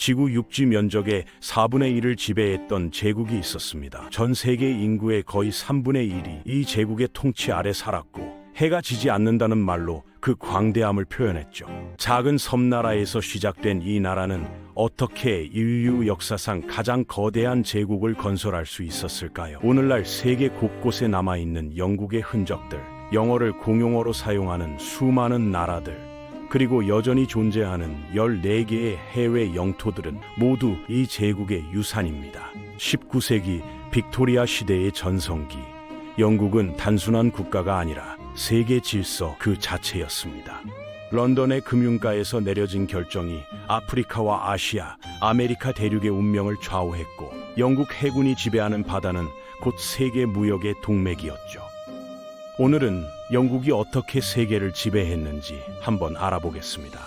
지구 육지 면적의 4분의 1을 지배했던 제국이 있었습니다. 전 세계 인구의 거의 3분의 1이 이 제국의 통치 아래 살았고 해가 지지 않는다는 말로 그 광대함을 표현했죠. 작은 섬나라에서 시작된 이 나라는 어떻게 인류 역사상 가장 거대한 제국을 건설할 수 있었을까요? 오늘날 세계 곳곳에 남아있는 영국의 흔적들, 영어를 공용어로 사용하는 수많은 나라들, 그리고 여전히 존재하는 14개의 해외 영토들은 모두 이 제국의 유산입니다. 19세기 빅토리아 시대의 전성기, 영국은 단순한 국가가 아니라 세계 질서 그 자체였습니다. 런던의 금융가에서 내려진 결정이 아프리카와 아시아, 아메리카 대륙의 운명을 좌우했고 영국 해군이 지배하는 바다는 곧 세계 무역의 동맥이었죠. 오늘은 영국이 어떻게 세계를 지배했는지 한번 알아보겠습니다.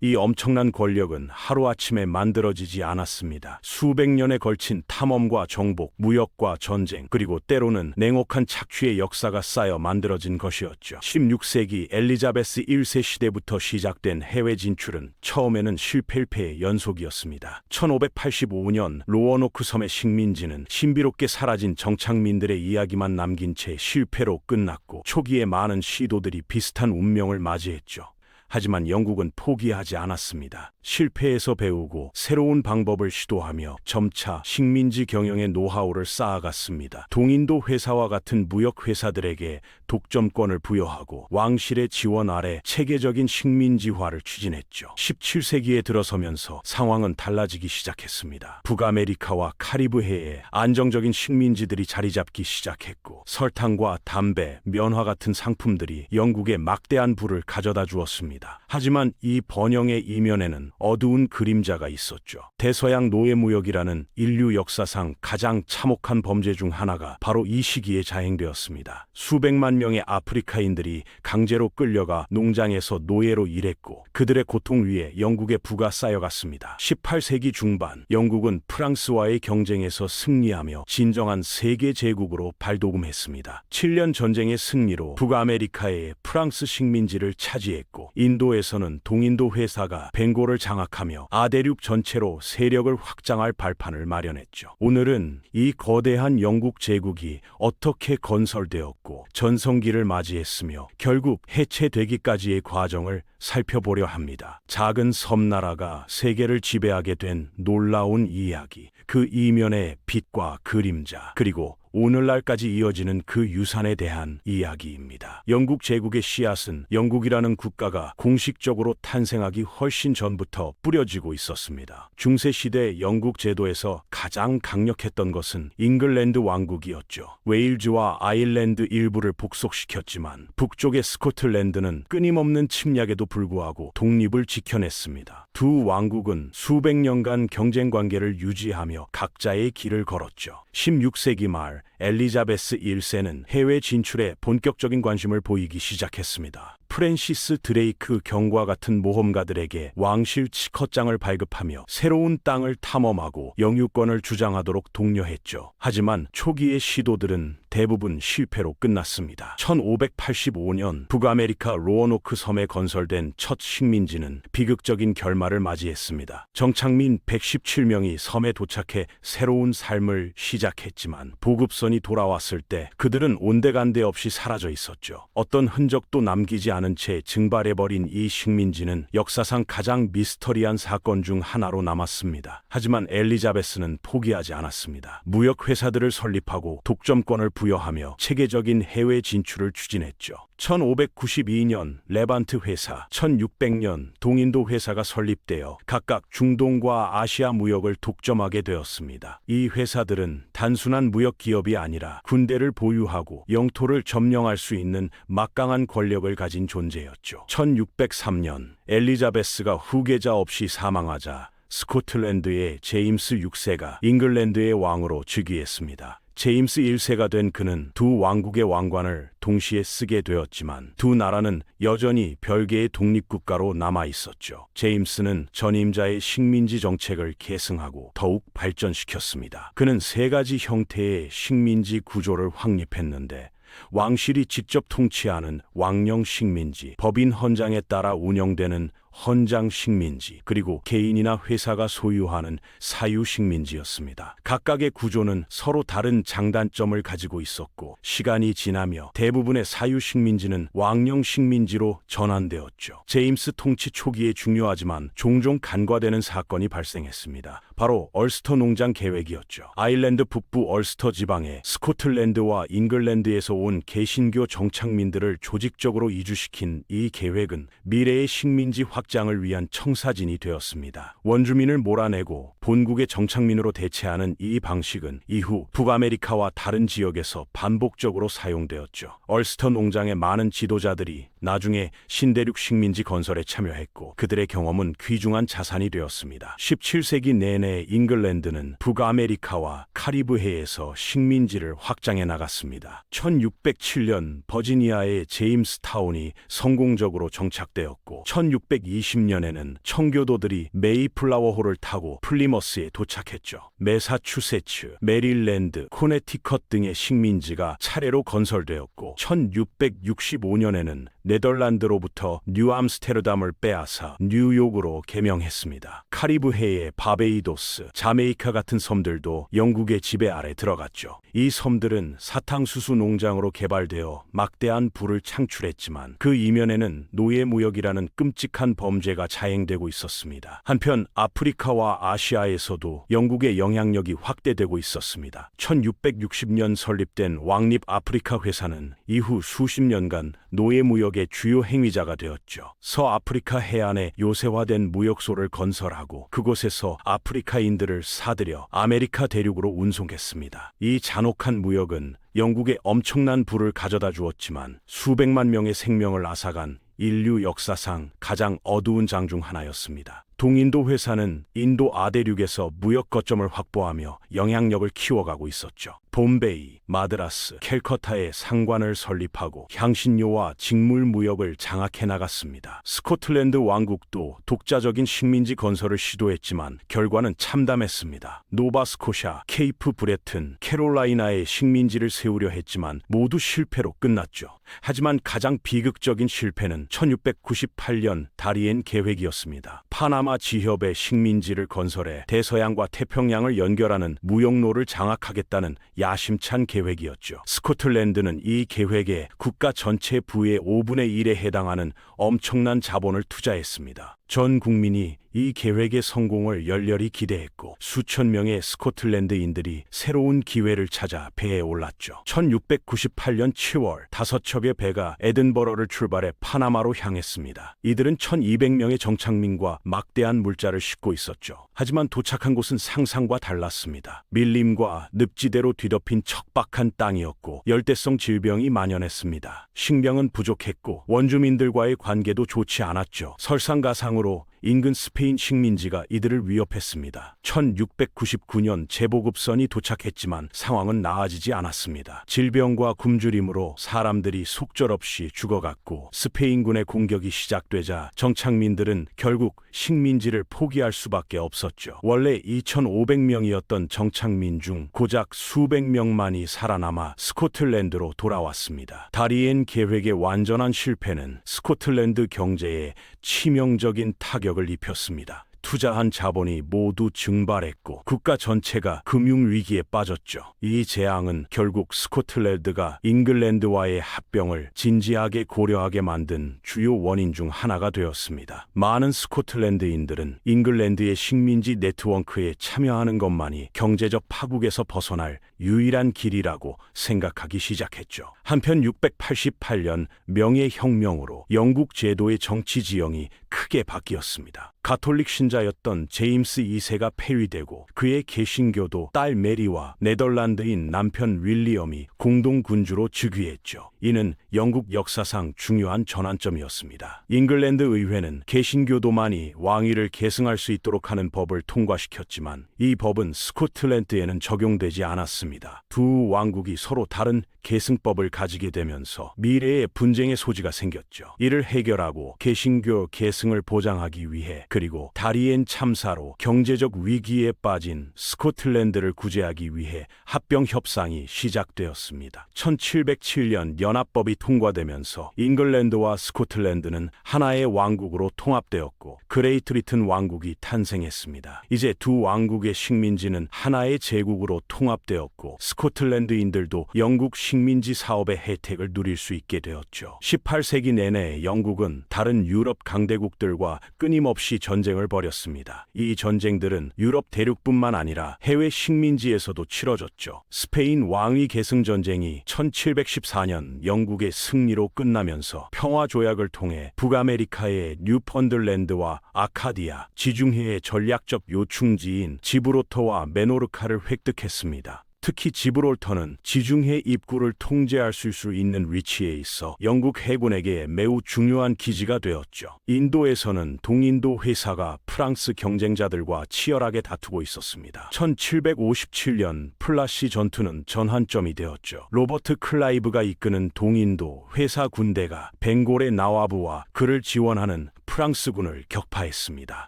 이 엄청난 권력은 하루아침에 만들어지지 않았습니다. 수백 년에 걸친 탐험과 정복, 무역과 전쟁, 그리고 때로는 냉혹한 착취의 역사가 쌓여 만들어진 것이었죠. 16세기 엘리자베스 1세 시대부터 시작된 해외 진출은 처음에는 실패의 연속이었습니다. 1585년 로어노크 섬의 식민지는 신비롭게 사라진 정착민들의 이야기만 남긴 채 실패로 끝났고 초기에 많은 시도들이 비슷한 운명을 맞이했죠. 하지만 영국은 포기하지 않았습니다. 실패에서 배우고 새로운 방법을 시도하며 점차 식민지 경영의 노하우를 쌓아갔습니다. 동인도 회사와 같은 무역 회사들에게 독점권을 부여하고 왕실의 지원 아래 체계적인 식민지화를 추진했죠. 17세기에 들어서면서 상황은 달라지기 시작했습니다. 북아메리카와 카리브해에 안정적인 식민지들이 자리 잡기 시작했고 설탕과 담배, 면화 같은 상품들이 영국에 막대한 부를 가져다 주었습니다. 하지만 이 번영의 이면에는 어두운 그림자가 있었죠. 대서양 노예무역이라는 인류 역사상 가장 참혹한 범죄 중 하나가 바로 이 시기에 자행되었습니다. 수백만 명의 아프리카인들이 강제로 끌려가 농장에서 노예로 일했고 그들의 고통 위에 영국의 부가 쌓여갔습니다. 18세기 중반 영국은 프랑스와의 경쟁에서 승리하며 진정한 세계 제국으로 발돋움했습니다. 7년 전쟁의 승리로 북아메리카의 프랑스 식민지를 차지했고 인도에서는 동인도 회사가 벵골을 장악하며 아대륙 전체로 세력을 확장할 발판을 마련했죠. 오늘은 이 거대한 영국 제국이 어떻게 건설되었고 전성기를 맞이했으며 결국 해체되기까지의 과정을 살펴보려 합니다. 작은 섬나라가 세계를 지배하게 된 놀라운 이야기, 그 이면의 빛과 그림자, 그리고 오늘날까지 이어지는 그 유산에 대한 이야기입니다. 영국 제국의 씨앗은 영국이라는 국가가 공식적으로 탄생하기 훨씬 전부터 뿌려지고 있었습니다. 중세시대 영국 제도에서 가장 강력했던 것은 잉글랜드 왕국이었죠. 웨일즈와 아일랜드 일부를 복속시켰지만 북쪽의 스코틀랜드는 끊임없는 침략에도 불구하고 독립을 지켜냈습니다. 두 왕국은 수백 년간 경쟁 관계를 유지하며 각자의 길을 걸었죠. 16세기 말 엘리자베스 1세는 해외 진출에 본격적인 관심을 보이기 시작했습니다. 프랜시스 드레이크 경과 같은 모험가들에게 왕실 치커장을 발급하며 새로운 땅을 탐험하고 영유권을 주장하도록 독려했죠. 하지만 초기의 시도들은 대부분 실패로 끝났습니다. 1585년 북아메리카 로어노크 섬에 건설된 첫 식민지는 비극적인 결말을 맞이했습니다. 정착민 117명이 섬에 도착해 새로운 삶을 시작했지만 보급선이 돌아왔을 때 그들은 온데간데 없이 사라져 있었죠. 어떤 흔적도 남기지 않은 채 증발해버린 이 식민지는 역사상 가장 미스터리한 사건 중 하나로 남았습니다. 하지만 엘리자베스는 포기하지 않았습니다. 무역 회사들을 설립하고 독점권을 부여하며 체계적인 해외 진출을 추진했죠. 1592년 레반트 회사, 1600년 동인도 회사가 설립되어 각각 중동과 아시아 무역을 독점하게 되었습니다. 이 회사들은 단순한 무역 기업이 아니라 군대를 보유하고 영토를 점령할 수 있는 막강한 권력을 가진 존재였죠. 1603년 엘리자베스가 후계자 없이 사망하자 스코틀랜드의 제임스 6세가 잉글랜드의 왕으로 즉위했습니다. 제임스 1세가 된 그는 두 왕국의 왕관을 동시에 쓰게 되었지만 두 나라는 여전히 별개의 독립국가로 남아 있었죠. 제임스는 전임자의 식민지 정책을 계승하고 더욱 발전시켰습니다. 그는 세 가지 형태의 식민지 구조를 확립했는데 왕실이 직접 통치하는 왕령 식민지, 법인 헌장에 따라 운영되는 헌장 식민지, 그리고 개인이나 회사가 소유하는 사유 식민지였습니다. 각각의 구조는 서로 다른 장단점을 가지고 있었고, 시간이 지나며 대부분의 사유 식민지는 왕령 식민지로 전환되었죠. 제임스 통치 초기에 중요하지만 종종 간과되는 사건이 발생했습니다. 바로 얼스터 농장 계획이었죠. 아일랜드 북부 얼스터 지방에 스코틀랜드와 잉글랜드에서 온 개신교 정착민들을 조직적으로 이주시킨 이 계획은 미래의 식민지 확장을 위한 청사진이 되었습니다. 원주민을 몰아내고 본국의 정착민으로 대체하는 이 방식은 이후 북아메리카와 다른 지역에서 반복적으로 사용되었죠. 얼스터 농장의 많은 지도자들이 나중에 신대륙 식민지 건설에 참여했고, 그들의 경험은 귀중한 자산이 되었습니다. 17세기 내내 잉글랜드는 북아메리카와 카리브해에서 식민지를 확장해 나갔습니다. 1607년 버지니아의 제임스타운이 성공적으로 정착되었고, 1620년에는 청교도들이 메이플라워호를 타고 플리머스에 도착했죠. 매사추세츠, 메릴랜드, 코네티컷 등의 식민지가 차례로 건설되었고, 1665년에는 네덜란드로부터 뉴암스테르담을 빼앗아 뉴욕으로 개명했습니다. 카리브해의 바베이도스, 자메이카 같은 섬들도 영국의 지배 아래 들어갔죠. 이 섬들은 사탕수수 농장으로 개발되어 막대한 부를 창출했지만, 그 이면에는 노예무역이라는 끔찍한 범죄가 자행되고 있었습니다. 한편 아프리카와 아시아에서도 영국의 영향력이 확대되고 있었습니다. 1660년 설립된 왕립 아프리카 회사는 이후 수십 년간 노예무역의 주요 행위자가 되었죠. 서아프리카 해안에 요새화된 무역소를 건설하고 그곳에서 아프리카인들을 사들여 아메리카 대륙으로 운송했습니다. 이 잔혹한 무역은 영국에 엄청난 부를 가져다 주었지만 수백만 명의 생명을 앗아간 인류 역사상 가장 어두운 장 중 하나였습니다. 동인도 회사는 인도 아대륙에서 무역 거점을 확보하며 영향력을 키워가고 있었죠. 봄베이, 마드라스, 캘커타에 상관을 설립하고 향신료와 직물 무역을 장악해 나갔습니다. 스코틀랜드 왕국도 독자적인 식민지 건설을 시도했지만 결과는 참담했습니다. 노바스코샤, 케이프 브레튼, 캐롤라이나에 식민지를 세우려 했지만 모두 실패로 끝났죠. 하지만 가장 비극적인 실패는 1698년 다리엔 계획이었습니다. 파나마 지협에 식민지를 건설해 대서양과 태평양을 연결하는 무역로를 장악하겠다는 야심찬 계획이었죠. 스코틀랜드는 이 계획에 국가 전체 부의 5분의 1에 해당하는 엄청난 자본을 투자했습니다. 전 국민이 이 계획의 성공을 열렬히 기대했고, 수천 명의 스코틀랜드인들이 새로운 기회를 찾아 배에 올랐죠. 1698년 7월 5척의 배가 에든버러를 출발해 파나마로 향했습니다. 이들은 1200명의 정착민과 막대한 물자를 싣고 있었죠. 하지만 도착한 곳은 상상과 달랐습니다. 밀림과 늪지대로 뒤덮인 척박한 땅이었고, 열대성 질병이 만연했습니다. 식량은 부족했고 원주민들과의 관계도 좋지 않았죠. 설상가상으로 인근 스페인 식민지가 이들을 위협했습니다. 1699년 제보급선이 도착했지만 상황은 나아지지 않았습니다. 질병과 굶주림으로 사람들이 속절없이 죽어갔고, 스페인군의 공격이 시작되자 정착민들은 결국 식민지를 포기할 수밖에 없었죠. 원래 2,500명이었던 정착민 중 고작 수백 명만이 살아남아 스코틀랜드로 돌아왔습니다. 다리엔 계획의 완전한 실패는 스코틀랜드 경제에 치명적인 타격을 입혔습니다. 투자한 자본이 모두 증발했고 국가 전체가 금융위기에 빠졌죠. 이 재앙은 결국 스코틀랜드가 잉글랜드와의 합병을 진지하게 고려하게 만든 주요 원인 중 하나가 되었습니다. 많은 스코틀랜드인들은 잉글랜드의 식민지 네트워크에 참여하는 것만이 경제적 파국에서 벗어날 유일한 길이라고 생각하기 시작했죠. 한편 688년 명예혁명으로 영국 제도의 정치 지형이 크게 바뀌었습니다. 가톨릭 신자였던 제임스 2세가 폐위되고 그의 개신교도 딸 메리와 네덜란드인 남편 윌리엄이 공동 군주로 즉위했죠. 이는 영국 역사상 중요한 전환점이었습니다. 잉글랜드 의회는 개신교도만이 왕위를 계승할 수 있도록 하는 법을 통과시켰지만 이 법은 스코틀랜드에는 적용되지 않았습니다. 되었습니다. 두 왕국이 서로 다른 계승법을 가지게 되면서 미래의 분쟁의 소지가 생겼죠. 이를 해결하고 개신교 계승을 보장하기 위해, 그리고 다리엔 참사로 경제적 위기에 빠진 스코틀랜드를 구제하기 위해 합병 협상이 시작되었습니다. 1707년 연합법이 통과되면서 잉글랜드와 스코틀랜드는 하나의 왕국으로 통합되었고 그레이트 브리튼 왕국이 탄생했습니다. 이제 두 왕국의 식민지는 하나의 제국으로 통합되었고 스코틀랜드인들도 영국 식민지 사업의 혜택을 누릴 수 있게 되었죠. 18세기 내내 영국은 다른 유럽 강대국들과 끊임없이 전쟁을 벌였습니다. 이 전쟁들은 유럽 대륙뿐만 아니라 해외 식민지에서도 치러졌죠. 스페인 왕위 계승 전쟁이 1714년 영국의 승리로 끝나면서 평화 조약을 통해 북아메리카의 뉴펀들랜드와 아카디아, 지중해의 전략적 요충지인 지브롤터와 메노르카를 획득했습니다. 특히 지브롤터는 지중해 입구를 통제할 수 있는 위치에 있어 영국 해군에게 매우 중요한 기지가 되었죠. 인도에서는 동인도 회사가 프랑스 경쟁자들과 치열하게 다투고 있었습니다. 1757년 플라시 전투는 전환점이 되었죠. 로버트 클라이브가 이끄는 동인도 회사 군대가 벵골의 나와부와 그를 지원하는 프랑스군을 격파했습니다.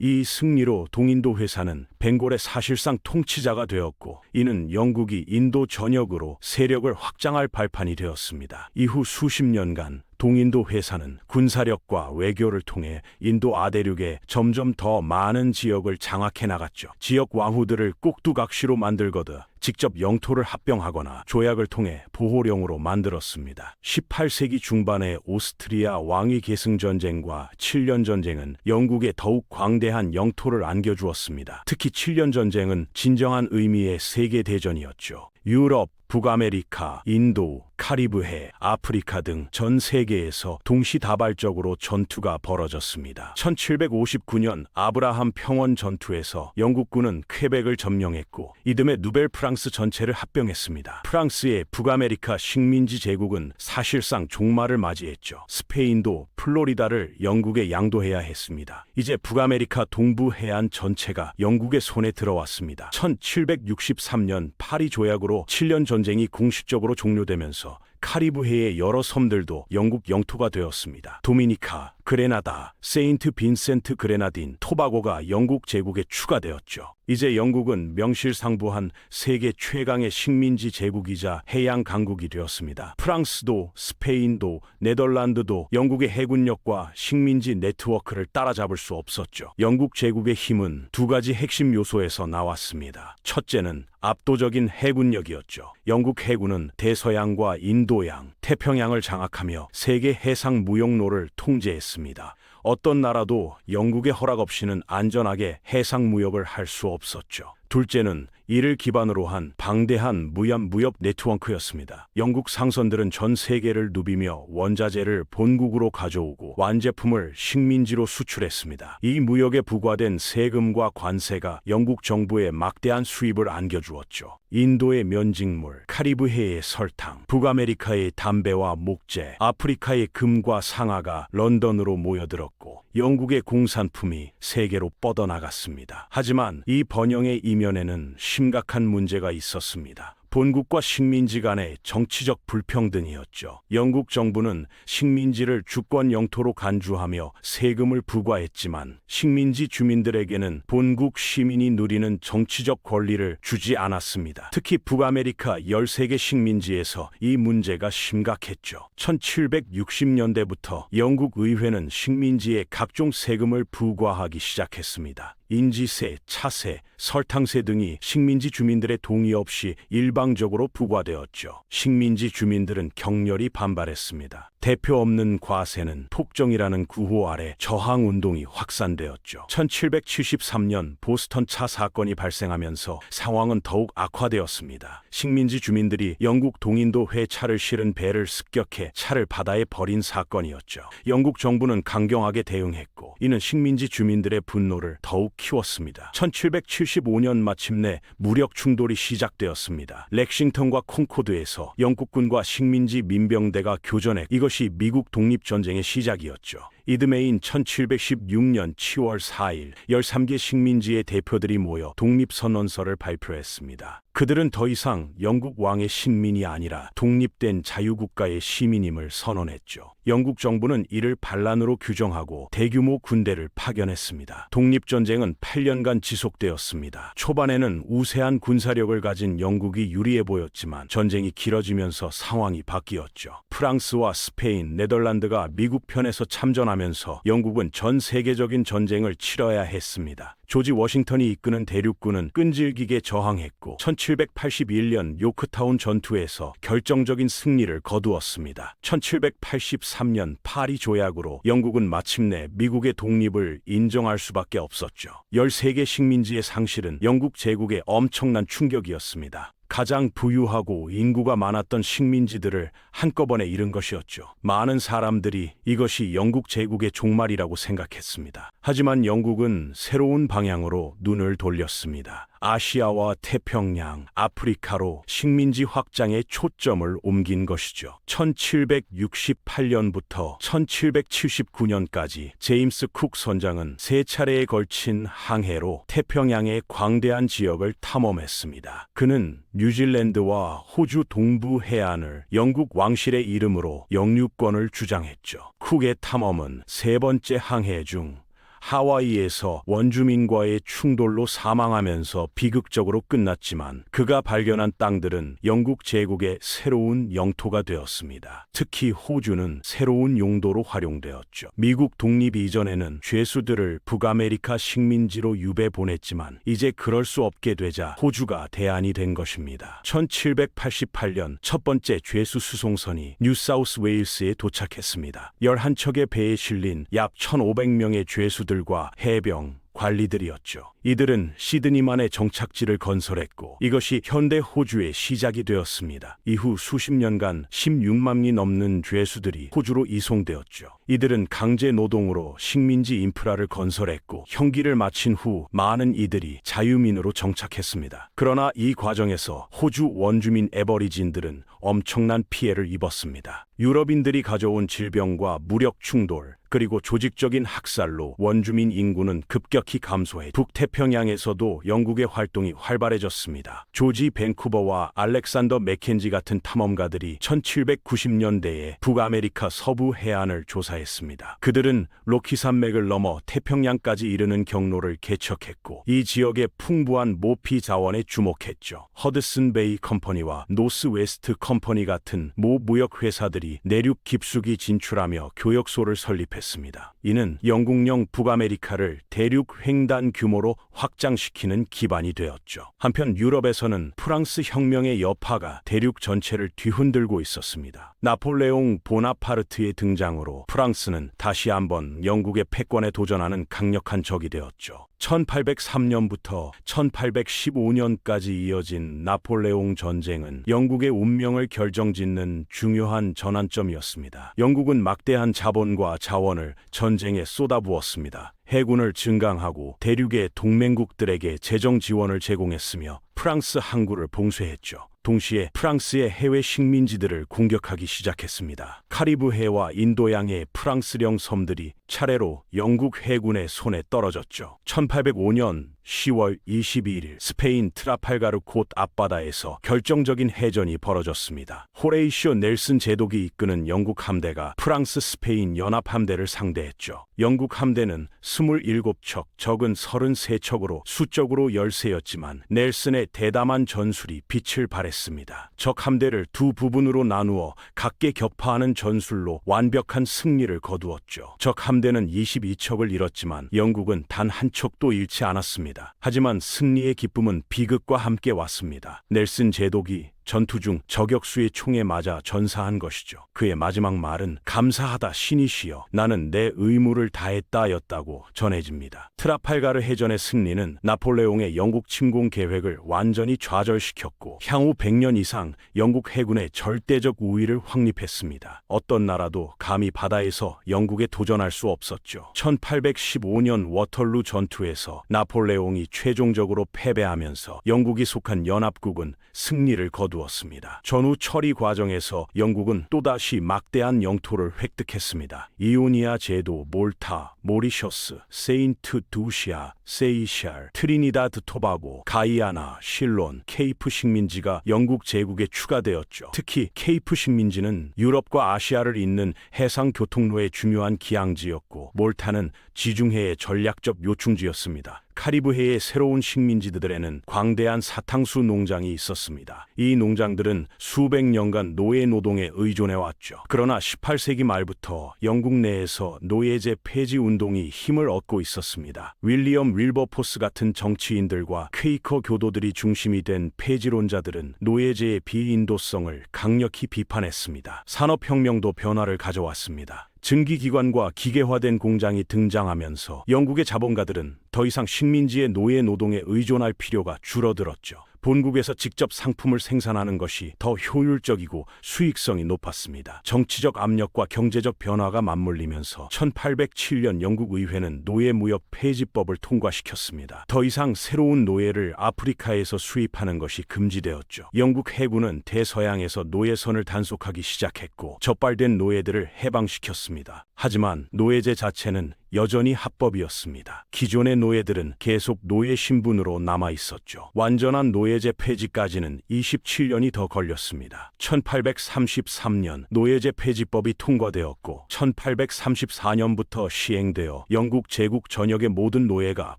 이 승리로 동인도 회사는 벵골의 사실상 통치자가 되었고 이는 영국이 인도 전역으로 세력을 확장할 발판이 되었습니다. 이후 수십 년간 동인도 회사는 군사력과 외교를 통해 인도 아대륙에 점점 더 많은 지역을 장악해 나갔죠. 지역 왕후들을 꼭두각시로 만들거든 직접 영토를 합병하거나 조약을 통해 보호령으로 만들었습니다. 18세기 중반의 오스트리아 왕위 계승 전쟁과 7년 전쟁은 영국에 더욱 광대한 영토를 안겨주었습니다. 특히 7년 전쟁은 진정한 의미의 세계대전이었죠. 유럽, 북아메리카, 인도, 카리브해, 아프리카 등 전 세계에서 동시다발적으로 전투가 벌어졌습니다. 1759년 아브라함 평원 전투에서 영국군은 퀘벡을 점령했고 이듬해 누벨 프랑스 전체를 합병했습니다. 프랑스의 북아메리카 식민지 제국은 사실상 종말을 맞이했죠. 스페인도 플로리다를 영국에 양도해야 했습니다. 이제 북아메리카 동부 해안 전체가 영국의 손에 들어왔습니다. 1763년 파리 조약으로 7년 전쟁이 공식적으로 종료되면서 카리브해의 여러 섬들도 영국 영토가 되었습니다. 도미니카, 그레나다, 세인트 빈센트 그레나딘, 토바고가 영국 제국에 추가되었죠. 이제 영국은 명실상부한 세계 최강의 식민지 제국이자 해양 강국이 되었습니다. 프랑스도 스페인도 네덜란드도 영국의 해군력과 식민지 네트워크를 따라잡을 수 없었죠. 영국 제국의 힘은 두 가지 핵심 요소에서 나왔습니다. 첫째는 압도적인 해군력이었죠. 영국 해군은 대서양과 인도양, 태평양을 장악하며 세계 해상 무역로를 통제했습니다. 어떤 나라도 영국의 허락 없이는 안전하게 해상 무역을 할 수 없었죠. 둘째는 이를 기반으로 한 방대한 무역 네트워크였습니다. 영국 상선들은 전 세계를 누비며 원자재를 본국으로 가져오고 완제품을 식민지로 수출했습니다. 이 무역에 부과된 세금과 관세가 영국 정부에 막대한 수입을 안겨주었죠. 인도의 면직물, 카리브해의 설탕, 북아메리카의 담배와 목재, 아프리카의 금과 상아가 런던으로 모여들었고 영국의 공산품이 세계로 뻗어나갔습니다. 하지만 이 번영의 이면에는 심각한 문제가 있었습니다. 본국과 식민지 간의 정치적 불평등이었죠. 영국 정부는 식민지를 주권 영토로 간주하며 세금을 부과했지만 식민지 주민들에게는 본국 시민이 누리는 정치적 권리를 주지 않았습니다. 특히 북아메리카 13개 식민지에서 이 문제가 심각했죠. 1760년대부터 영국 의회는 식민지에 각종 세금을 부과하기 시작했습니다. 인지세, 차세, 설탕세 등이 식민지 주민들의 동의 없이 일방적으로 부과되었죠. 식민지 주민들은 격렬히 반발했습니다. 대표 없는 과세는 폭정이라는 구호 아래 저항운동이 확산되었죠. 1773년 보스턴 차 사건이 발생하면서 상황은 더욱 악화되었습니다. 식민지 주민들이 영국 동인도 회 차를 실은 배를 습격해 차를 바다에 버린 사건이었죠. 영국 정부는 강경하게 대응했고 이는 식민지 주민들의 분노를 더욱 키웠습니다. 1775년 마침내 무력 충돌이 시작되었습니다. 렉싱턴과 콩코드에서 영국군과 식민지 민병대가 교전해 이것이 미국 독립전쟁의 시작이었죠. 이듬해인 1716년 7월 4일 13개 식민지의 대표들이 모여 독립선언서를 발표했습니다. 그들은 더 이상 영국 왕의 식민이 아니라 독립된 자유국가의 시민임을 선언했죠. 영국 정부는 이를 반란으로 규정하고 대규모 군대를 파견했습니다. 독립전쟁은 8년간 지속되었습니다. 초반에는 우세한 군사력을 가진 영국이 유리해 보였지만 전쟁이 길어지면서 상황이 바뀌었죠. 프랑스와 스페인, 네덜란드가 미국 편에서 참전하면서 영국은 전 세계적인 전쟁을 치러야 했습니다. 조지 워싱턴이 이끄는 대륙군은 끈질기게 저항했고 1781년 요크타운 전투에서 결정적인 승리를 거두었습니다. 1783년 파리 조약으로 영국은 마침내 미국의 독립을 인정할 수밖에 없었죠. 13개 식민지의 상실은 영국 제국의 엄청난 충격이었습니다. 가장 부유하고 인구가 많았던 식민지들을 한꺼번에 잃은 것이었죠. 많은 사람들이 이것이 영국 제국의 종말이라고 생각했습니다. 하지만 영국은 새로운 방향으로 눈을 돌렸습니다. 아시아와 태평양, 아프리카로 식민지 확장에 초점을 옮긴 것이죠. 1768년부터 1779년까지 제임스 쿡 선장은 세 차례에 걸친 항해로 태평양의 광대한 지역을 탐험했습니다. 그는 뉴질랜드와 호주 동부 해안을 영국 왕실의 이름으로 영유권을 주장했죠. 쿡의 탐험은 세 번째 항해 중 하와이에서 원주민과의 충돌로 사망하면서 비극적으로 끝났지만 그가 발견한 땅들은 영국 제국의 새로운 영토가 되었습니다. 특히 호주는 새로운 용도로 활용되었죠. 미국 독립 이전에는 죄수들을 북아메리카 식민지로 유배 보냈지만 이제 그럴 수 없게 되자 호주가 대안이 된 것입니다. 1788년 첫 번째 죄수 수송선이 뉴사우스 웨일스에 도착했습니다. 11척의 배에 실린 약 1500명의 죄수들 과 해병, 관리들이었죠. 이들은 시드니만의 정착지를 건설했고 이것이 현대 호주의 시작이 되었습니다. 이후 수십 년간 16만이 넘는 죄수들이 호주로 이송되었죠. 이들은 강제 노동으로 식민지 인프라를 건설했고 형기를 마친 후 많은 이들이 자유민으로 정착했습니다. 그러나 이 과정에서 호주 원주민 애버리진들은 엄청난 피해를 입었습니다. 유럽인들이 가져온 질병과 무력 충돌, 그리고 조직적인 학살로 원주민 인구는 급격히 감소해 북태평양에서도 영국의 활동이 활발해졌습니다. 조지 밴쿠버와 알렉산더 맥켄지 같은 탐험가들이 1790년대에 북아메리카 서부 해안을 조사했습니다. 그들은 로키 산맥을 넘어 태평양까지 이르는 경로를 개척했고 이 지역의 풍부한 모피 자원에 주목했죠. 허드슨 베이 컴퍼니와 노스 웨스트 컴퍼니 같은 모 무역 회사들이 내륙 깊숙이 진출하며 교역소를 설립했습니다. 이는 영국령 북아메리카를 대륙 횡단 규모로 확장시키는 기반이 되었죠. 한편 유럽에서는 프랑스 혁명의 여파가 대륙 전체를 뒤흔들고 있었습니다. 나폴레옹 보나파르트의 등장으로 프랑스는 다시 한번 영국의 패권에 도전하는 강력한 적이 되었죠. 1803년부터 1815년까지 이어진 나폴레옹 전쟁은 영국의 운명을 결정짓는 중요한 전환점이었습니다. 영국은 막대한 자본과 자원을 전쟁에 쏟아부었습니다. 해군을 증강하고 대륙의 동맹국들에게 재정 지원을 제공했으며 프랑스 항구를 봉쇄했죠. 동시에 프랑스의 해외 식민지들을 공격하기 시작했습니다. 카리브해와 인도양의 프랑스령 섬들이 차례로 영국 해군의 손에 떨어졌죠. 1805년 10월 22일 스페인 트라팔가르 곧 앞바다에서 결정적인 해전이 벌어졌습니다. 호레이시오 넬슨 제독이 이끄는 영국 함대가 프랑스 스페인 연합함대를 상대했죠. 영국 함대는 27척, 적은 33척으로 수적으로 열세였지만 넬슨의 대담한 전술이 빛을 발했습니다. 적 함대를 두 부분으로 나누어 각계 격파하는 전술로 완벽한 승리를 거두었죠. 적 함대는 22척을 잃었지만 영국은 단 한 척도 잃지 않았습니다. 하지만 승리의 기쁨은 비극과 함께 왔습니다. 넬슨 제독이 전투 중 저격수의 총에 맞아 전사한 것이죠. 그의 마지막 말은 감사하다 신이시여 나는 내 의무를 다했다였다고 전해집니다. 트라팔가르 해전의 승리는 나폴레옹의 영국 침공 계획을 완전히 좌절시켰고 향후 100년 이상 영국 해군의 절대적 우위를 확립했습니다. 어떤 나라도 감히 바다에서 영국에 도전할 수 없었죠. 1815년 워털루 전투에서 나폴레옹이 최종적으로 패배하면서 영국이 속한 연합국은 승리를 거두었습니다. 전후 처리 과정에서 영국은 또다시 막대한 영토를 획득했습니다. 이오니아 제도, 몰타, 모리셔스, 세인트 두시아, 세이샬, 트리니다드 토바고, 가이아나, 실론, 케이프 식민지가 영국 제국에 추가되었죠. 특히 케이프 식민지는 유럽과 아시아를 잇는 해상 교통로의 중요한 기항지였고, 몰타는 지중해의 전략적 요충지였습니다. 카리브해의 새로운 식민지들에는 광대한 사탕수 농장이 있었습니다. 이 농장들은 수백 년간 노예 노동에 의존해왔죠. 그러나 18세기 말부터 영국 내에서 노예제 폐지 운동이 힘을 얻고 있었습니다. 윌리엄 윌버포스 같은 정치인들과 퀘이커 교도들이 중심이 된 폐지론자들은 노예제의 비인도성을 강력히 비판했습니다. 산업혁명도 변화를 가져왔습니다. 증기기관과 기계화된 공장이 등장하면서 영국의 자본가들은 더 이상 식민지의 노예 노동에 의존할 필요가 줄어들었죠. 본국에서 직접 상품을 생산하는 것이 더 효율적이고 수익성이 높았습니다. 정치적 압력과 경제적 변화가 맞물리면서 1807년 영국 의회는 노예무역 폐지법을 통과시켰습니다. 더 이상 새로운 노예를 아프리카에서 수입하는 것이 금지되었죠. 영국 해군은 대서양에서 노예선을 단속하기 시작했고 적발된 노예들을 해방시켰습니다. 하지만 노예제 자체는 여전히 합법이었습니다. 기존의 노예들은 계속 노예 신분으로 남아 있었죠. 완전한 노예제 폐지까지는 27년이 더 걸렸습니다. 1833년 노예제 폐지법이 통과되었고 1834년부터 시행되어 영국 제국 전역의 모든 노예가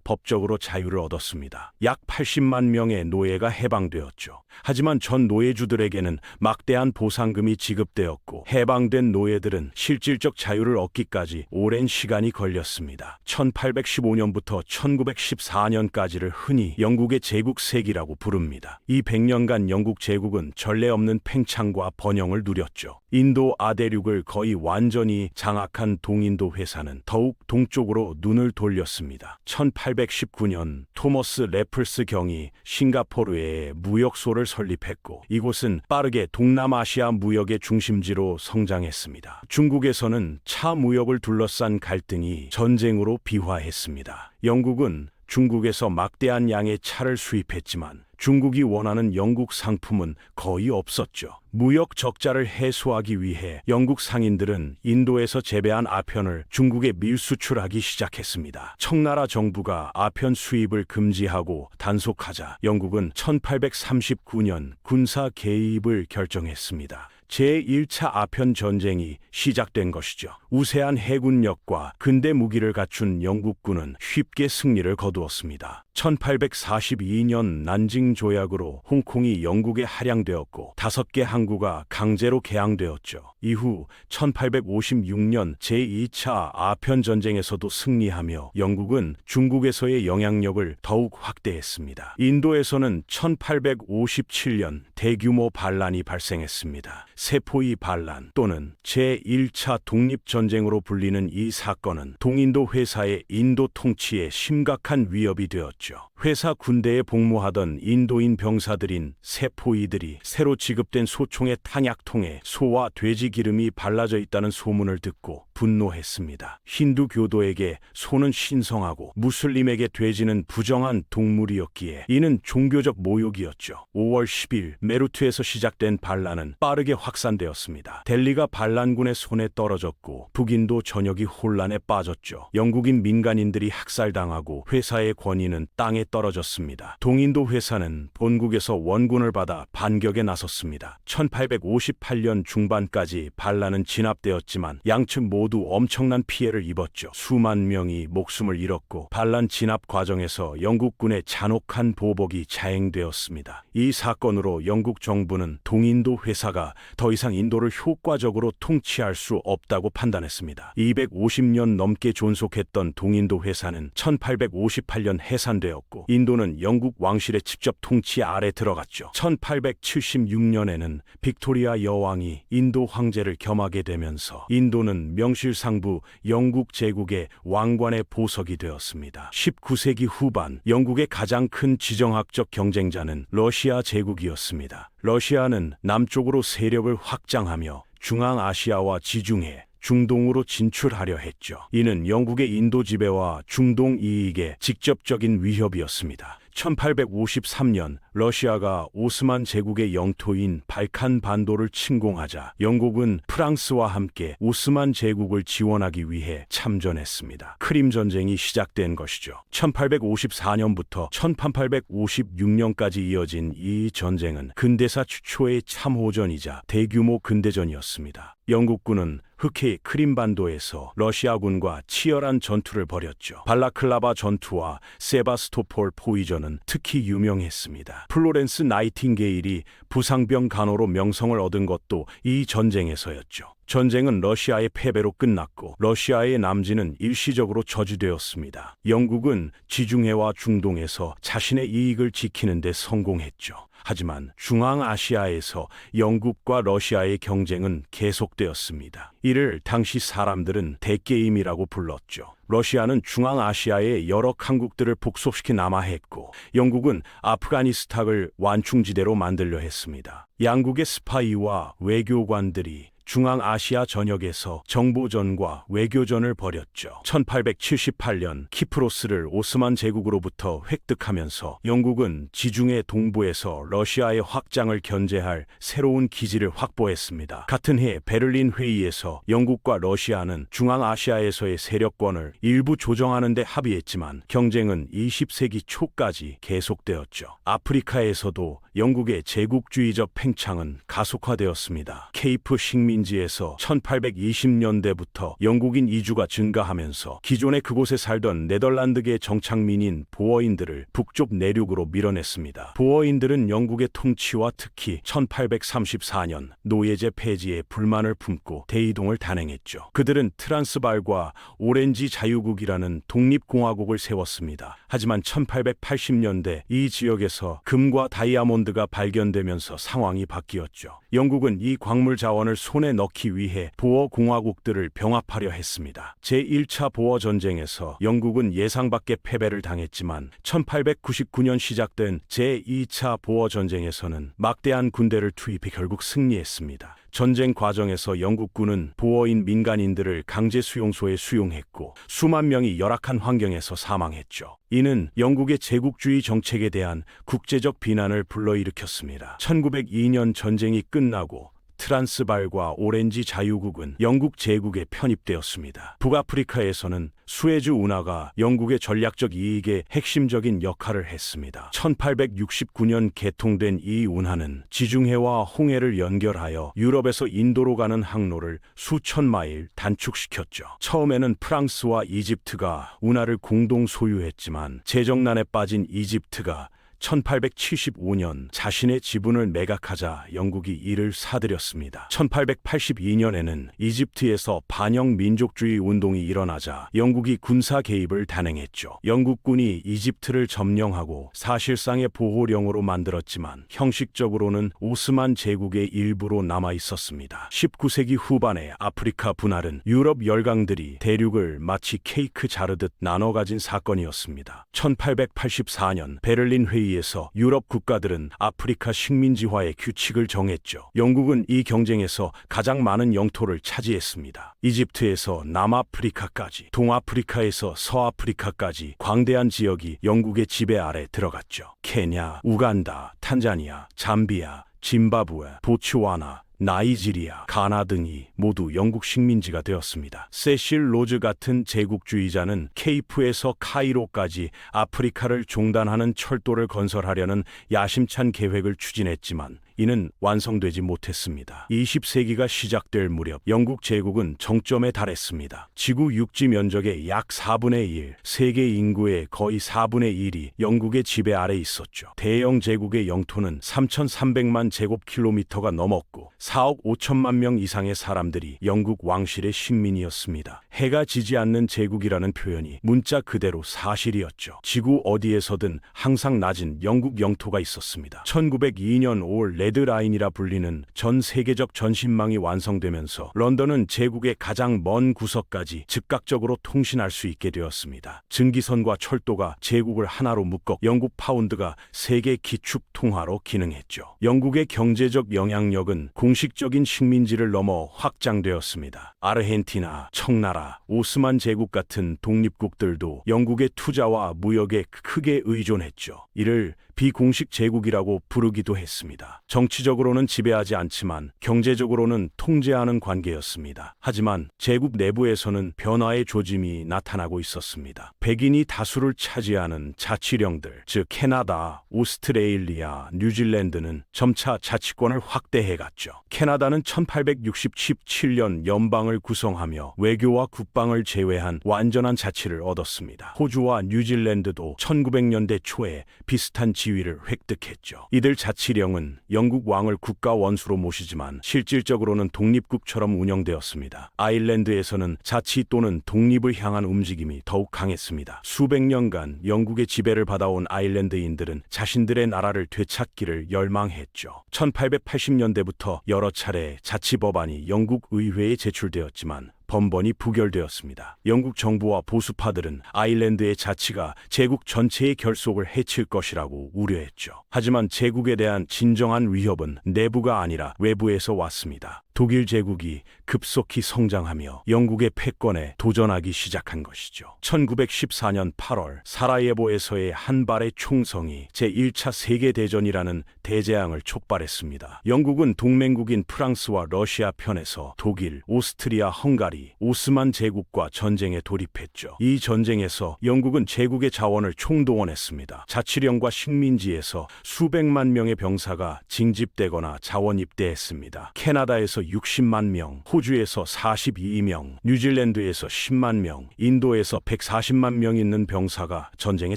법적으로 자유를 얻었습니다. 약 80만 명의 노예가 해방되었죠. 하지만 전 노예주들에게는 막대한 보상금이 지급되었고 해방된 노예들은 실질적 자유를 얻기까지 오랜 시간이 걸렸습니다. 1815년부터 1914년까지를 흔히 영국의 제국 세기라고 부릅니다. 이 100년간 영국 제국은 전례 없는 팽창과 번영을 누렸죠. 인도 아대륙을 거의 완전히 장악한 동인도 회사는 더욱 동쪽으로 눈을 돌렸습니다. 1819년 토머스 래플스 경이 싱가포르에 무역소를 설립했고 이곳은 빠르게 동남아시아 무역의 중심지로 성장했습니다. 중국에서는 차 무역을 둘러싼 갈등이 전쟁으로 비화했습니다. 영국은 중국에서 막대한 양의 차를 수입했지만 중국이 원하는 영국 상품은 거의 없었죠. 무역 적자를 해소하기 위해 영국 상인들은 인도에서 재배한 아편을 중국에 밀수출하기 시작했습니다. 청나라 정부가 아편 수입을 금지하고 단속하자 영국은 1839년 군사 개입을 결정했습니다. 제1차 아편 전쟁이 시작된 것이죠. 우세한 해군력과 근대 무기를 갖춘 영국군은 쉽게 승리를 거두었습니다. 1842년 난징 조약으로 홍콩이 영국에 할양되었고 5개 항구가 강제로 개항되었죠. 이후 1856년 제2차 아편 전쟁에서도 승리하며 영국은 중국에서의 영향력을 더욱 확대했습니다. 인도에서는 1857년 대규모 반란이 발생했습니다. 세포이 반란 또는 제1차 독립전쟁으로 불리는 이 사건은 동인도 회사의 인도 통치에 심각한 위협이 되었죠. 회사 군대에 복무하던 인도인 병사들인 세포이들이 새로 지급된 소총의 탄약통에 소와 돼지 기름이 발라져 있다는 소문을 듣고 분노했습니다. 힌두 교도에게 소는 신성하고 무슬림에게 돼지는 부정한 동물이었기에 이는 종교적 모욕이었죠. 5월 10일 메루트에서 시작된 반란은 빠르게 확산되었습니다. 델리가 반란군의 손에 떨어졌고 북인도 전역이 혼란에 빠졌죠. 영국인 민간인들이 학살당하고 회사의 권위는 땅에 떨어졌습니다. 동인도 회사는 본국에서 원군을 받아 반격에 나섰습니다. 1858년 중반까지 반란은 진압되었지만 양측 모두 엄청난 피해를 입었죠. 수만 명이 목숨을 잃었고 반란 진압 과정에서 영국군의 잔혹한 보복이 자행되었습니다. 이 사건으로 영국 정부는 동인도 회사가 더 이상 인도를 효과적으로 통치할 수 없다고 판단했습니다. 250년 넘게 존속했던 동인도 회사는 1858년 해산되었고 인도는 영국 왕실의 직접 통치 아래 들어갔죠. 1876년에는 빅토리아 여왕이 인도 황제를 겸하게 되면서 인도는 명실상부 영국 제국의 왕관의 보석이 되었습니다. 19세기 후반 영국의 가장 큰 지정학적 경쟁자는 러시아 제국이었습니다. 러시아는 남쪽으로 세력을 확장하며 중앙아시아와 지중해, 중동으로 진출하려 했죠. 이는 영국의 인도 지배와 중동 이익에 직접적인 위협이었습니다. 1853년 러시아가 오스만 제국의 영토인 발칸 반도를 침공하자 영국은 프랑스와 함께 오스만 제국을 지원하기 위해 참전했습니다. 크림 전쟁이 시작된 것이죠. 1854년부터 1856년까지 이어진 이 전쟁은 근대사 최초의 참호전이자 대규모 근대전이었습니다. 영국군은 흑해 크림반도에서 러시아군과 치열한 전투를 벌였죠. 발라클라바 전투와 세바스토폴 포위전은 특히 유명했습니다. 플로렌스 나이팅게일이 부상병 간호로 명성을 얻은 것도 이 전쟁에서였죠. 전쟁은 러시아의 패배로 끝났고 러시아의 남진은 일시적으로 저지되었습니다. 영국은 지중해와 중동에서 자신의 이익을 지키는 데 성공했죠. 하지만 중앙아시아에서 영국과 러시아의 경쟁은 계속되었습니다. 이를 당시 사람들은 대게임이라고 불렀죠. 러시아는 중앙아시아의 여러 강국들을 복속시켜 남하했고 영국은 아프가니스탄을 완충지대로 만들려 했습니다. 양국의 스파이와 외교관들이 중앙아시아 전역에서 정보전과 외교전을 벌였죠. 1878년 키프로스를 오스만 제국으로부터 획득하면서 영국은 지중해 동부에서 러시아의 확장을 견제할 새로운 기지를 확보했습니다. 같은 해 베를린 회의에서 영국과 러시아는 중앙아시아에서의 세력권을 일부 조정하는 데 합의했지만 경쟁은 20세기 초까지 계속되었죠. 아프리카에서도 영국의 제국주의적 팽창은 가속화되었습니다. 케이프 식민지에서 1820년대부터 영국인 이주가 증가하면서 기존에 그곳에 살던 네덜란드계 정착민인 보어인들을 북쪽 내륙으로 밀어냈습니다. 보어인들은 영국의 통치와 특히 1834년 노예제 폐지에 불만을 품고 대이동을 단행했죠. 그들은 트란스발과 오렌지 자유국이라는 독립공화국을 세웠습니다. 하지만 1880년대 이 지역에서 금과 다이아몬드가 발견되면서 상황이 바뀌었죠. 영국은 이 광물 자원을 손에 넣기 위해 보어 공화국들을 병합하려 했습니다. 제1차 보어 전쟁에서 영국은 예상 밖의 패배를 당했지만 1899년 시작된 제2차 보어 전쟁에서는 막대한 군대를 투입해 결국 승리했습니다. 전쟁 과정에서 영국군은 보어인 민간인들을 강제 수용소에 수용했고 수만 명이 열악한 환경에서 사망했죠. 이는 영국의 제국주의 정책에 대한 국제적 비난을 불러일으켰습니다. 1902년 전쟁이 끝나고 트란스발과 오렌지 자유국은 영국 제국에 편입되었습니다. 북아프리카에서는 수에즈 운하가 영국의 전략적 이익에 핵심적인 역할을 했습니다. 1869년 개통된 이 운하는 지중해와 홍해를 연결하여 유럽에서 인도로 가는 항로를 수천 마일 단축시켰죠. 처음에는 프랑스와 이집트가 운하를 공동 소유했지만 재정난에 빠진 이집트가 1875년 자신의 지분을 매각하자 영국이 이를 사들였습니다. 1882년에는 이집트에서 반영 민족주의 운동이 일어나자 영국이 군사 개입을 단행했죠. 영국군이 이집트를 점령하고 사실상의 보호령으로 만들었지만 형식적으로는 오스만 제국의 일부로 남아 있었습니다. 19세기 후반에 아프리카 분할은 유럽 열강들이 대륙을 마치 케이크 자르듯 나눠 가진 사건이었습니다. 1884년 베를린 회의 에서 유럽 국가들은 아프리카 식민지화의 규칙을 정했죠. 영국은 이 경쟁에서 가장 많은 영토를 차지했습니다. 이집트에서 남아프리카까지, 동아프리카에서 서아프리카까지 광대한 지역이 영국의 지배 아래 들어갔죠. 케냐, 우간다, 탄자니아, 잠비아, 짐바브웨, 보츠와나, 나이지리아, 가나 등이 모두 영국 식민지가 되었습니다. 세실 로즈 같은 제국주의자는 케이프에서 카이로까지 아프리카를 종단하는 철도를 건설하려는 야심찬 계획을 추진했지만 이는 완성되지 못했습니다. 20세기가 시작될 무렵 영국 제국은 정점에 달했습니다. 지구 육지 면적의 약 4분의 1, 세계 인구의 거의 4분의 1이 영국의 지배 아래 있었죠. 대영 제국의 영토는 3,300만 제곱킬로미터가 넘었고 4억 5천만 명 이상의 사람들이 영국 왕실의 식민이었습니다. 해가 지지 않는 제국이라는 표현이 문자 그대로 사실이었죠. 지구 어디에서든 항상 낮은 영국 영토가 있었습니다. 1902년 5월 레드라인이라 불리는 전 세계적 전신망이 완성되면서 런던은 제국의 가장 먼 구석까지 즉각적으로 통신할 수 있게 되었습니다. 증기선과 철도가 제국을 하나로 묶어 영국 파운드가 세계 기축 통화로 기능했죠. 영국의 경제적 영향력은 공식적인 식민지를 넘어 확장되었습니다. 아르헨티나, 청나라, 오스만 제국 같은 독립국들도 영국의 투자와 무역에 크게 의존했죠. 이를 비공식 제국이라고 부르기도 했습니다. 정치적으로는 지배하지 않지만 경제적으로는 통제하는 관계였습니다. 하지만 제국 내부에서는 변화의 조짐이 나타나고 있었습니다. 백인이 다수를 차지하는 자치령들, 즉 캐나다, 오스트레일리아, 뉴질랜드는 점차 자치권을 확대해갔죠. 캐나다는 1867년 연방을 구성하며 외교와 국방을 제외한 완전한 자치를 얻었습니다. 호주와 뉴질랜드도 1900년대 초에 비슷한 지위를 획득했죠. 이들 자치령은 영국 왕을 국가 원수로 모시지만 실질적으로는 독립국처럼 운영되었습니다. 아일랜드에서는 자치 또는 독립을 향한 움직임이 더욱 강했습니다. 수백 년간 영국의 지배를 받아온 아일랜드인들은 자신들의 나라를 되찾기를 열망했죠. 1880년대부터 여러 차례 자치법안이 영국 의회에 제출되었지만 번번이 부결되었습니다. 영국 정부와 보수파들은 아일랜드의 자치가 제국 전체의 결속을 해칠 것이라고 우려했죠. 하지만 제국에 대한 진정한 위협은 내부가 아니라 외부에서 왔습니다. 독일 제국이 급속히 성장하며 영국의 패권에 도전하기 시작한 것이죠. 1914년 8월 사라예보에서의 한 발의 총성이 제1차 세계대전이라는 대재앙을 촉발했습니다. 영국은 동맹국인 프랑스와 러시아 편에서 독일, 오스트리아, 헝가리, 오스만 제국과 전쟁에 돌입했죠. 이 전쟁에서 영국은 제국의 자원을 총동원했습니다. 자치령과 식민지에서 수백만 명의 병사가 징집되거나 자원 입대했습니다. 캐나다에서 60만 명, 호주에서 42명, 뉴질랜드에서 10만 명, 인도에서 140만 명 있는 병사가 전쟁에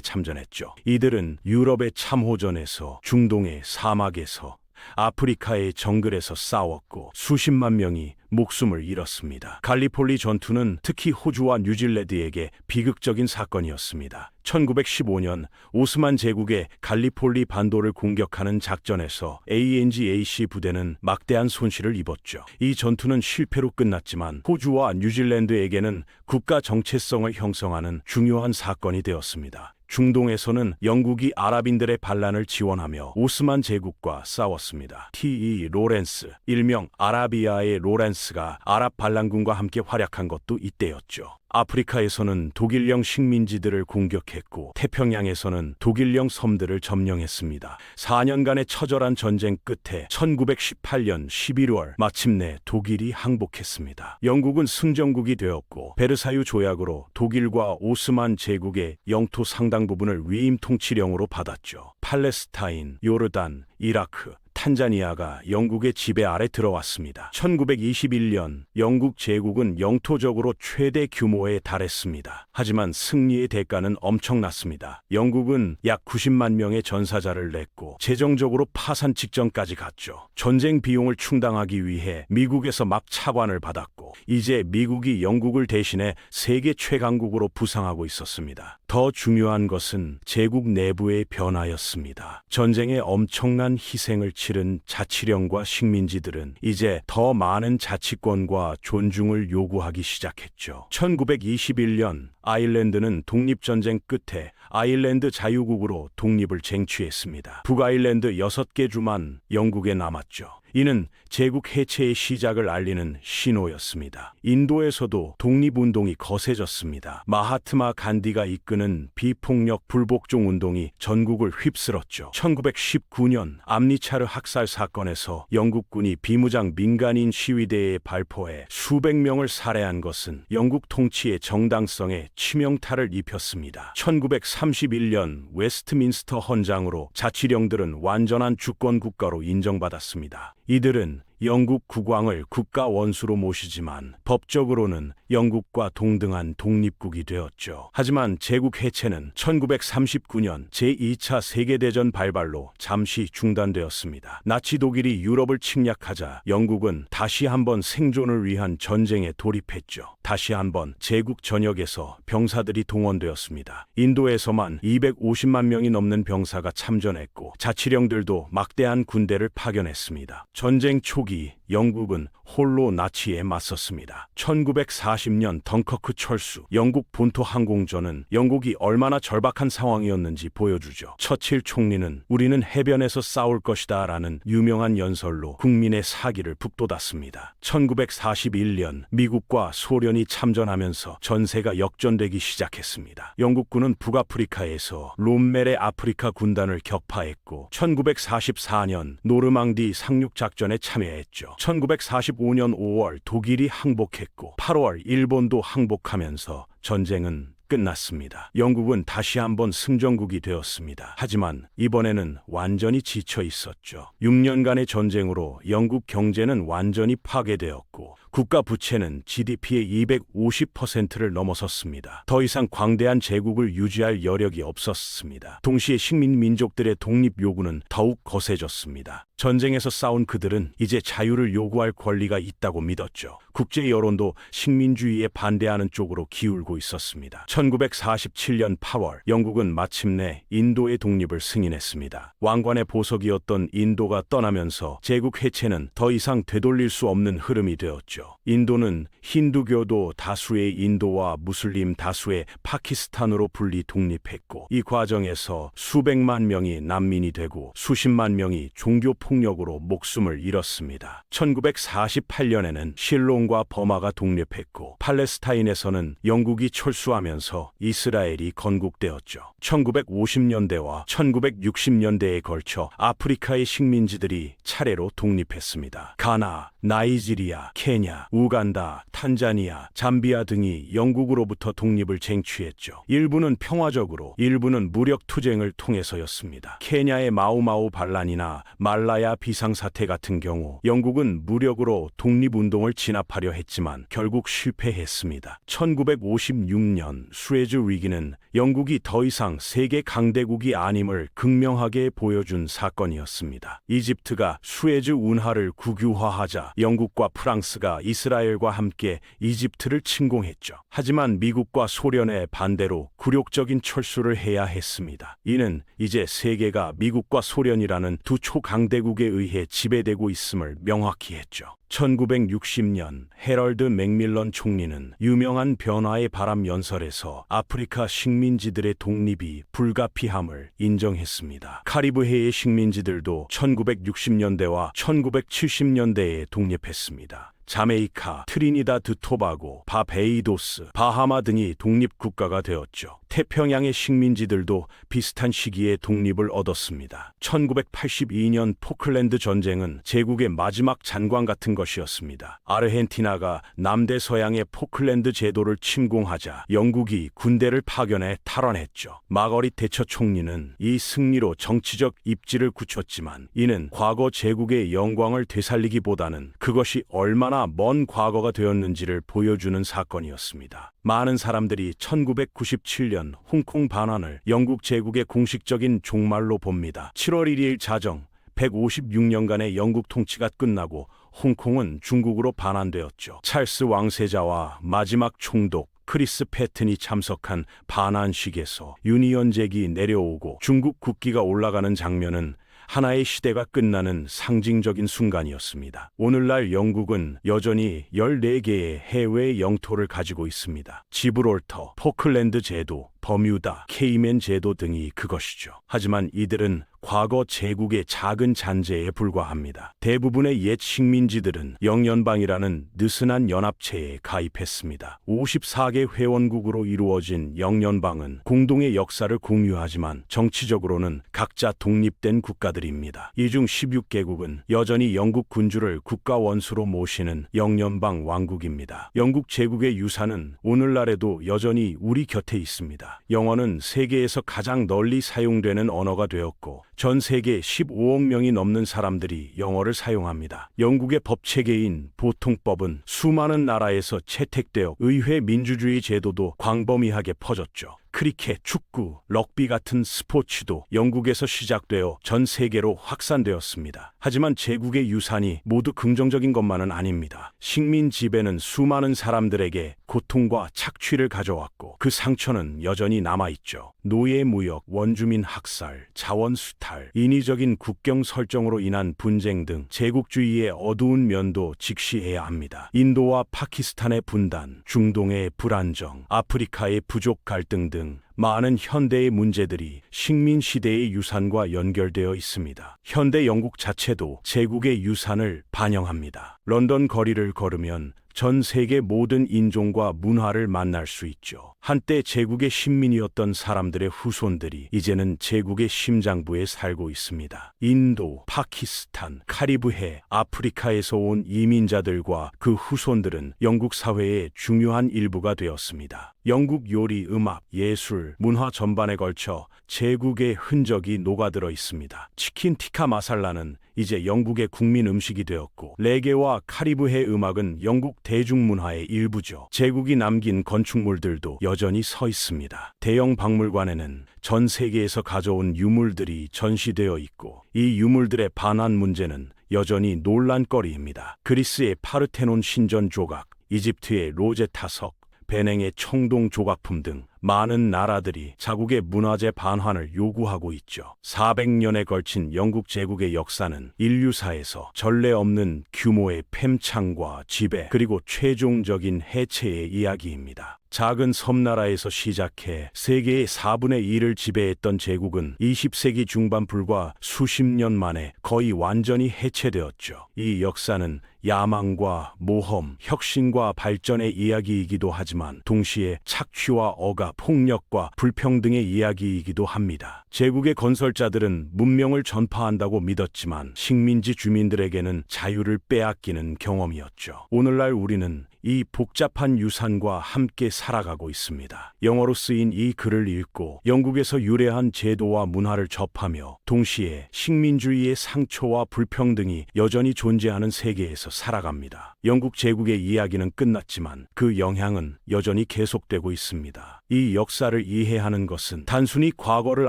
참전했죠. 이들은 유럽의 참호전에서, 중동의 사막에서, 아프리카의 정글에서 싸웠고 수십만 명이 목숨을 잃었습니다. 갈리폴리 전투는 특히 호주와 뉴질랜드에게 비극적인 사건이었습니다. 1915년 오스만 제국의 갈리폴리 반도를 공격하는 작전에서 ANGAC 부대는 막대한 손실을 입었죠. 이 전투는 실패로 끝났지만 호주와 뉴질랜드에게는 국가 정체성을 형성하는 중요한 사건이 되었습니다. 중동에서는 영국이 아랍인들의 반란을 지원하며 오스만 제국과 싸웠습니다. T.E. 로렌스, 일명 아라비아의 로렌스가 아랍 반란군과 함께 활약한 것도 이때였죠. 아프리카에서는 독일령 식민지들을 공격했고 태평양에서는 독일령 섬들을 점령했습니다. 4년간의 처절한 전쟁 끝에 1918년 11월 마침내 독일이 항복했습니다. 영국은 승전국이 되었고 베르사유 조약으로 독일과 오스만 제국의 영토 상당 부분을 위임 통치령으로 받았죠. 팔레스타인, 요르단, 이라크, 탄자니아가 영국의 지배 아래 들어왔습니다. 1921년 영국 제국은 영토적으로 최대 규모에 달했습니다. 하지만 승리의 대가는 엄청났습니다. 영국은 약 90만 명의 전사자를 냈고 재정적으로 파산 직전까지 갔죠. 전쟁 비용을 충당하기 위해 미국에서 막 차관을 받았고 이제 미국이 영국을 대신해 세계 최강국으로 부상하고 있었습니다. 더 중요한 것은 제국 내부의 변화였습니다. 전쟁에 엄청난 희생을 치른 자치령과 식민지들은 이제 더 많은 자치권과 존중을 요구하기 시작했죠. 1921년 아일랜드는 독립전쟁 끝에 아일랜드 자유국으로 독립을 쟁취했습니다. 북아일랜드 6개 주만 영국에 남았죠. 이는 제국 해체의 시작을 알리는 신호였습니다. 인도에서도 독립운동이 거세졌습니다. 마하트마 간디가 이끄는 비폭력 불복종 운동이 전국을 휩쓸었죠. 1919년 암리차르 학살 사건에서 영국군이 비무장 민간인 시위대에 발포해 수백 명을 살해한 것은 영국 통치의 정당성에 치명타를 입혔습니다. 1931년 웨스트민스터 헌장으로 자치령들은 완전한 주권 국가로 인정받았습니다. 이들은 영국 국왕을 국가 원수로 모시지만 법적으로는 영국과 동등한 독립국이 되었죠. 하지만 제국 해체는 1939년 제2차 세계대전 발발로 잠시 중단되었습니다. 나치 독일이 유럽을 침략하자 영국은 다시 한번 생존을 위한 전쟁에 돌입했죠. 다시 한번 제국 전역에서 병사들이 동원되었습니다. 인도에서만 250만 명이 넘는 병사가 참전했고 자치령들도 막대한 군대를 파견했습니다. 전쟁 초기 영국은 홀로 나치에 맞섰습니다. 1940년 덩커크 철수, 영국 본토 항공전은 영국이 얼마나 절박한 상황이었는지 보여주죠. 처칠 총리는 우리는 해변에서 싸울 것이다 라는 유명한 연설로 국민의 사기를 북돋았습니다. 1941년 미국과 소련이 참전하면서 전세가 역전되기 시작했습니다. 영국군은 북아프리카에서 롬멜의 아프리카 군단을 격파했고 1944년 노르망디 상륙작전에 참여했죠. 1945년 5월 독일이 항복했고 8월 일본도 항복하면서 전쟁은 끝났습니다. 영국은 다시 한번 승전국이 되었습니다. 하지만 이번에는 완전히 지쳐 있었죠. 6년간의 전쟁으로 영국 경제는 완전히 파괴되었고 국가 부채는 GDP의 250%를 넘어섰습니다. 더 이상 광대한 제국을 유지할 여력이 없었습니다. 동시에 식민 민족들의 독립 요구는 더욱 거세졌습니다. 전쟁에서 싸운 그들은 이제 자유를 요구할 권리가 있다고 믿었죠. 국제 여론도 식민주의에 반대하는 쪽으로 기울고 있었습니다. 1947년 8월 영국은 마침내 인도의 독립을 승인했습니다. 왕관의 보석이었던 인도가 떠나면서 제국 해체는 더 이상 되돌릴 수 없는 흐름이 되었죠. 인도는 힌두교도 다수의 인도와 무슬림 다수의 파키스탄으로 분리 독립했고 이 과정에서 수백만 명이 난민이 되고 수십만 명이 종교 폭력으로 목숨을 잃었습니다. 1948년에는 실론과 버마가 독립했고 팔레스타인에서는 영국이 철수하면서 이스라엘이 건국되었죠. 1950년대와 1960년대에 걸쳐 아프리카의 식민지들이 차례로 독립했습니다. 가나, 나이지리아, 케냐, 우간다, 탄자니아, 잠비아 등이 영국으로부터 독립을 쟁취했죠. 일부는 평화적으로, 일부는 무력 투쟁을 통해서였습니다. 케냐의 마우마우 반란이나 말라야 비상사태 같은 경우 영국은 무력으로 독립운동을 진압하려 했지만 결국 실패했습니다. 1956년 수에즈 위기는 영국이 더 이상 세계 강대국이 아님을 극명하게 보여준 사건이었습니다. 이집트가 수에즈 운하를 국유화하자 영국과 프랑스가 이스라엘과 함께 이집트를 침공했죠. 하지만 미국과 소련의 반대로 굴욕적인 철수를 해야 했습니다. 이는 이제 세계가 미국과 소련이라는 두 초강대국에 의해 지배되고 있음을 명확히 했죠. 1960년 해럴드 맥밀런 총리는 유명한 변화의 바람 연설에서 아프리카 식민지들의 독립이 불가피함을 인정했습니다. 카리브해의 식민지들도 1960년대와 1970년대에 독립했습니다. 자메이카, 트리니다드 토바고, 바베이도스, 바하마 등이 독립국가가 되었죠. 태평양의 식민지들도 비슷한 시기에 독립을 얻었습니다. 1982년 포클랜드 전쟁은 제국의 마지막 잔광 같은 것이었습니다. 아르헨티나가 남대서양의 포클랜드 제도를 침공하자 영국이 군대를 파견해 탈환했죠. 마거릿 대처 총리는 이 승리로 정치적 입지를 굳혔지만 이는 과거 제국의 영광을 되살리기보다는 그것이 얼마나 먼 과거가 되었는지를 보여주는 사건이었습니다. 많은 사람들이 1997년 홍콩 반환을 영국 제국의 공식적인 종말로 봅니다. 7월 1일 자정 156년간의 영국 통치가 끝나고 홍콩은 중국으로 반환되었죠. 찰스 왕세자와 마지막 총독 크리스 패튼이 참석한 반환식에서 유니언 잭이 내려오고 중국 국기가 올라가는 장면은 하나의 시대가 끝나는 상징적인 순간이었습니다. 오늘날 영국은 여전히 14개의 해외 영토를 가지고 있습니다. 지브롤터, 포클랜드 제도, 버뮤다, 케이맨 제도 등이 그것이죠. 하지만 이들은 과거 제국의 작은 잔재에 불과합니다. 대부분의 옛 식민지들은 영연방이라는 느슨한 연합체에 가입했습니다. 54개 회원국으로 이루어진 영연방은 공동의 역사를 공유하지만 정치적으로는 각자 독립된 국가들입니다. 이 중 16개국은 여전히 영국 군주를 국가 원수로 모시는 영연방 왕국입니다. 영국 제국의 유산은 오늘날에도 여전히 우리 곁에 있습니다. 영어는 세계에서 가장 널리 사용되는 언어가 되었고 전 세계 15억 명이 넘는 사람들이 영어를 사용합니다. 영국의 법 체계인 보통법은 수많은 나라에서 채택되어 의회 민주주의 제도도 광범위하게 퍼졌죠. 크리켓, 축구, 럭비 같은 스포츠도 영국에서 시작되어 전 세계로 확산되었습니다. 하지만 제국의 유산이 모두 긍정적인 것만은 아닙니다. 식민 지배는 수많은 사람들에게 고통과 착취를 가져왔고 그 상처는 여전히 남아있죠. 노예 무역, 원주민 학살, 자원 수탈, 인위적인 국경 설정으로 인한 분쟁 등 제국주의의 어두운 면도 직시해야 합니다. 인도와 파키스탄의 분단, 중동의 불안정, 아프리카의 부족 갈등 등 많은 현대의 문제들이 식민 시대의 유산과 연결되어 있습니다. 현대 영국 자체도 제국의 유산을 반영합니다. 런던 거리를 걸으면 전 세계 모든 인종과 문화를 만날 수 있죠. 한때 제국의 식민이었던 사람들의 후손들이 이제는 제국의 심장부에 살고 있습니다. 인도, 파키스탄, 카리브해, 아프리카에서 온 이민자들과 그 후손들은 영국 사회의 중요한 일부가 되었습니다. 영국 요리, 음악, 예술, 문화 전반에 걸쳐 제국의 흔적이 녹아들어 있습니다. 치킨 티카 마살라는 이제 영국의 국민 음식이 되었고, 레게와 카리브해 음악은 영국 대중문화의 일부죠. 제국이 남긴 건축물들도 여전히 서 있습니다. 대형 박물관에는 전 세계에서 가져온 유물들이 전시되어 있고, 이 유물들의 반환 문제는 여전히 논란거리입니다. 그리스의 파르테논 신전 조각, 이집트의 로제타 석, 베냉의 청동 조각품 등 많은 나라들이 자국의 문화재 반환을 요구하고 있죠. 400년에 걸친 영국 제국의 역사는 인류사에서 전례 없는 규모의 팽창과 지배, 그리고 최종적인 해체의 이야기입니다. 작은 섬나라에서 시작해 세계의 4분의 1을 지배했던 제국은 20세기 중반 불과 수십 년 만에 거의 완전히 해체되었죠. 이 역사는 야망과 모험, 혁신과 발전의 이야기이기도 하지만 동시에 착취와 억압, 폭력과 불평등의 이야기이기도 합니다. 제국의 건설자들은 문명을 전파한다고 믿었지만 식민지 주민들에게는 자유를 빼앗기는 경험이었죠. 오늘날 우리는 이 복잡한 유산과 함께 살아가고 있습니다. 영어로 쓰인 이 글을 읽고 영국에서 유래한 제도와 문화를 접하며 동시에 식민주의의 상처와 불평등이 여전히 존재하는 세계에서 살아갑니다. 영국 제국의 이야기는 끝났지만 그 영향은 여전히 계속되고 있습니다. 이 역사를 이해하는 것은 단순히 과거를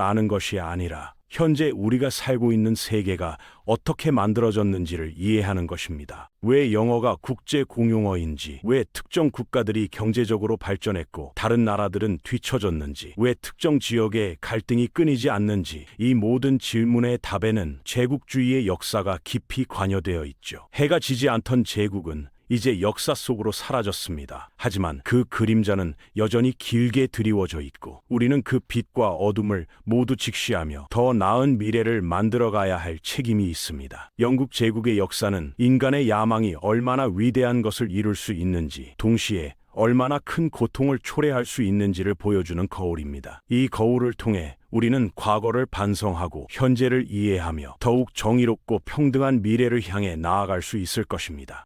아는 것이 아니라 현재 우리가 살고 있는 세계가 어떻게 만들어졌는지를 이해하는 것입니다. 왜 영어가 국제 공용어인지, 왜 특정 국가들이 경제적으로 발전했고 다른 나라들은 뒤처졌는지, 왜 특정 지역에 갈등이 끊이지 않는지, 이 모든 질문의 답에는 제국주의의 역사가 깊이 관여되어 있죠. 해가 지지 않던 제국은 이제 역사 속으로 사라졌습니다. 하지만 그 그림자는 여전히 길게 드리워져 있고 우리는 그 빛과 어둠을 모두 직시하며 더 나은 미래를 만들어가야 할 책임이 있습니다. 영국 제국의 역사는 인간의 야망이 얼마나 위대한 것을 이룰 수 있는지, 동시에 얼마나 큰 고통을 초래할 수 있는지를 보여주는 거울입니다. 이 거울을 통해 우리는 과거를 반성하고 현재를 이해하며 더욱 정의롭고 평등한 미래를 향해 나아갈 수 있을 것입니다.